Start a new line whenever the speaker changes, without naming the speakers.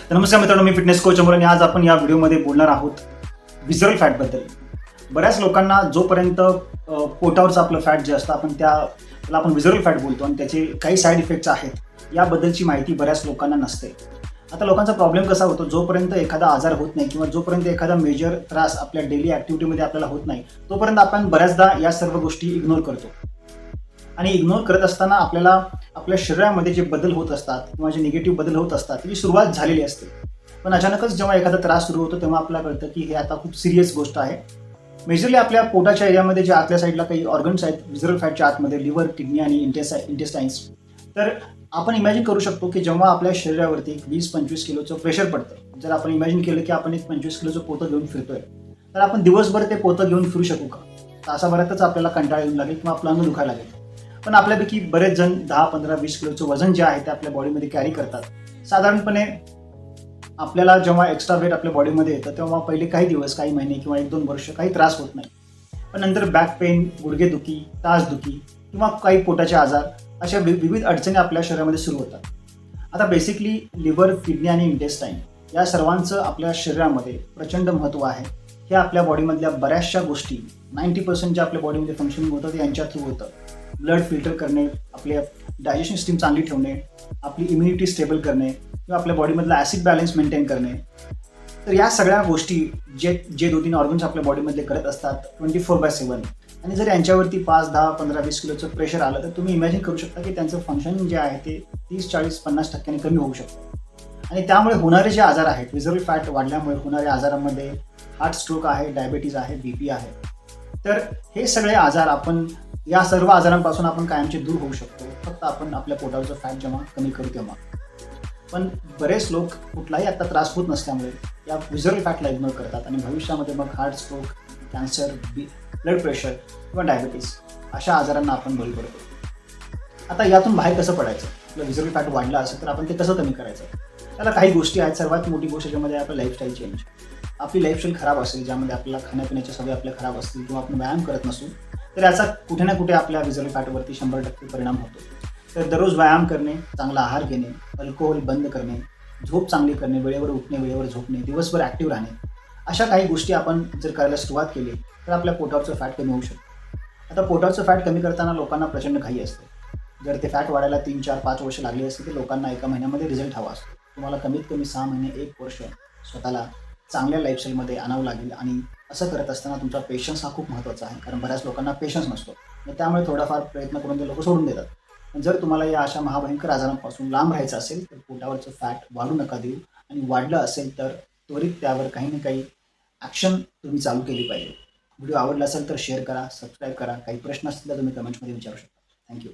तर नमस्कार मित्रांनो, मी फिटनेस कोच अमर आणि आज आपण या व्हिडिओमध्ये बोलणार आहोत व्हिज्युअल फॅटबद्दल. बऱ्याच लोकांना जोपर्यंत पोटावरचं आपलं फॅट जे असतं त्याला आपण व्हिज्युअल फॅट बोलतो आणि त्याचे काही साईड इफेक्ट्स आहेत याबद्दलची माहिती बऱ्याच लोकांना नसते. आता लोकांचा प्रॉब्लेम कसा होतो, जोपर्यंत एखादा आजार होत नाही किंवा जोपर्यंत एखादा मेजर त्रास आपल्या डेली ॲक्टिव्हिटीमध्ये आपल्याला होत नाही, तोपर्यंत आपण बऱ्याचदा या सर्व गोष्टी इग्नोर करतो. आणि इग्नोर करत असताना आपल्याला आपल्या शरीरामध्ये जे बदल होत असतात किंवा जे निगेटिव्ह बदल होत असतात त्याची सुरुवात झालेली असते. पण अचानकच जेव्हा एखादा त्रास सुरू होतो तेव्हा आपल्याला कळतं की हे आता खूप सिरियस गोष्ट आहे. मेजरली आपल्या पोटाच्या एरियामध्ये जे आतल्या साईडला काही ऑर्गन्स आहेत व्हिज्युअल फॅटच्या आतमध्ये, लिव्हर, किडनी आणि इंटेस्टाईन्स. तर आपण इमॅजिन करू शकतो की जेव्हा आपल्या शरीरावरती एक 20-25 किलोचं प्रेशर पडतं, जर आपण इमॅजिन केलं की आपण एक 25 किलोचं पोतं घेऊन फिरतोय, तर आपण दिवसभर ते पोतं घेऊन फिरू शकू का? तासाभरातच आपल्याला कंटाळा येऊन लागेल किंवा आपलं अंग दुखायला लागेल. पण आपल्यापैकी बरेच जण 10, 15, 20 किलोचं वजन जे आहे ते आपल्या बॉडीमध्ये कॅरी करतात. साधारणपणे आपल्याला जेव्हा एक्स्ट्रा वेट आपल्या बॉडीमध्ये येतं तेव्हा पहिले काही दिवस, काही महिने किंवा 1-2 वर्ष काही त्रास होत नाही. पण नंतर बॅक पेन, गुडघेदुखी, तासदुखी किंवा काही पोटाचे आजार अशा विविध अडचणी आपल्या शरीरामध्ये सुरू होतात. आता बेसिकली लिव्हर, किडनी आणि इंटेस्टाईन या सर्वांचं आपल्या शरीरामध्ये प्रचंड महत्त्व आहे. हे आपल्या बॉडीमधल्या बऱ्याचशा गोष्टी 90% जे आपल्या बॉडीमध्ये फंक्शनिंग होतं ते यांच्या थ्रू होतं. ब्लड फिल्टर करणे, आपल्या डायजेशन सिस्टीम चांगली ठेवणे, आपली इम्युनिटी स्टेबल करणे किंवा आपल्या बॉडीमधला ॲसिड बॅलन्स मेंटेन करणे. तर या सगळ्या गोष्टी जे 2-3 ऑर्गन्स आपल्या बॉडीमधले करत असतात 24/7. आणि जर यांच्यावरती 5, 10, 15, 20 किलोचं प्रेशर आलं तर तुम्ही इमॅजिन करू शकता की त्यांचं फंक्शनिंग जे आहे ते 30, 40, 50% कमी होऊ शकतं. आणि त्यामुळे होणारे जे आजार आहेत, व्हिज्युअल फॅट वाढल्यामुळे होणाऱ्या आजारामध्ये हार्ट स्ट्रोक आहे, डायबिटीज आहे, BP आहे. तर हे सगळे आजार या सर्व आजारांपासून आपण कायमचे दूर होऊ शकतो, फक्त आपण आपल्या पोटावरचं फॅट जेव्हा कमी करू तेव्हा. पण बरेच लोक कुठलाही आता त्रास होत नसल्यामुळे या व्हिज्युअल फॅटला इग्नोर करतात आणि भविष्यामध्ये मग heart stroke, cancer, blood pressure किंवा डायबिटीस अशा आजारांना आपण बळी पडतो. आता यातून बाहेर कसं पडायचं? आपलं व्हिज्युअल फॅट वाढलं असेल तर आपण ते कसं कमी करायचं? त्याला काही गोष्टी आहेत. सर्वात मोठी गोष्ट ज्यामध्ये आपलं लाईफस्टाईल चेंज. आपली लाईफस्टाईल खराब असेल, ज्यामध्ये आपल्याला खाण्यापिण्याच्या सवयी आपल्या खराब असतील किंवा आपण व्यायाम करत नसू, तर याचा कुठे ना कुठे आपल्या व्हिज्युअल फॅटवरती 100% परिणाम होतो. तर दररोज व्यायाम करणे, चांगला आहार घेणे, अल्कोहोल बंद करणे, झोप चांगली करणे, वेळेवर उठणे, वेळेवर झोपणे, दिवसभर ॲक्टिव्ह राहणे, अशा काही गोष्टी आपण जर करायला सुरुवात केली तर आपल्या पोटावरचं फॅट कमी होऊ शकतं. आता पोटावरचं फॅट कमी करताना लोकांना प्रचंड घाई असते. जर ते फॅट वाढायला 3, 4, 5 वर्ष लागली असतील तर लोकांना एका महिन्यामध्ये रिझल्ट हवा असतो. तुम्हाला कमीत कमी 6 महिने, 1 वर्ष स्वतःला चांगल्या लाईफस्टाईलमध्ये आणावं लागेल. आणि असं करत असताना तुमचा पेशन्स हा खूप महत्त्वाचा आहे, कारण बऱ्याच लोकांना पेशन्स नसतो आणि त्यामुळे थोडाफार प्रयत्न करून ते लोक सोडून देतात. पण जर तुम्हाला या अशा महाभयंकर आजारांपासून लांब राहायचं असेल तर पोटावरचं फॅट वाढू नका देऊ. आणि वाढलं असेल तर त्वरित त्यावर काही ना काही ॲक्शन तुम्ही चालू केली पाहिजे. व्हिडिओ आवडला असेल तर शेअर करा, सबस्क्राईब करा. काही प्रश्न असतील तर तुम्ही कमेंट्समध्ये विचारू शकता. थँक्यू.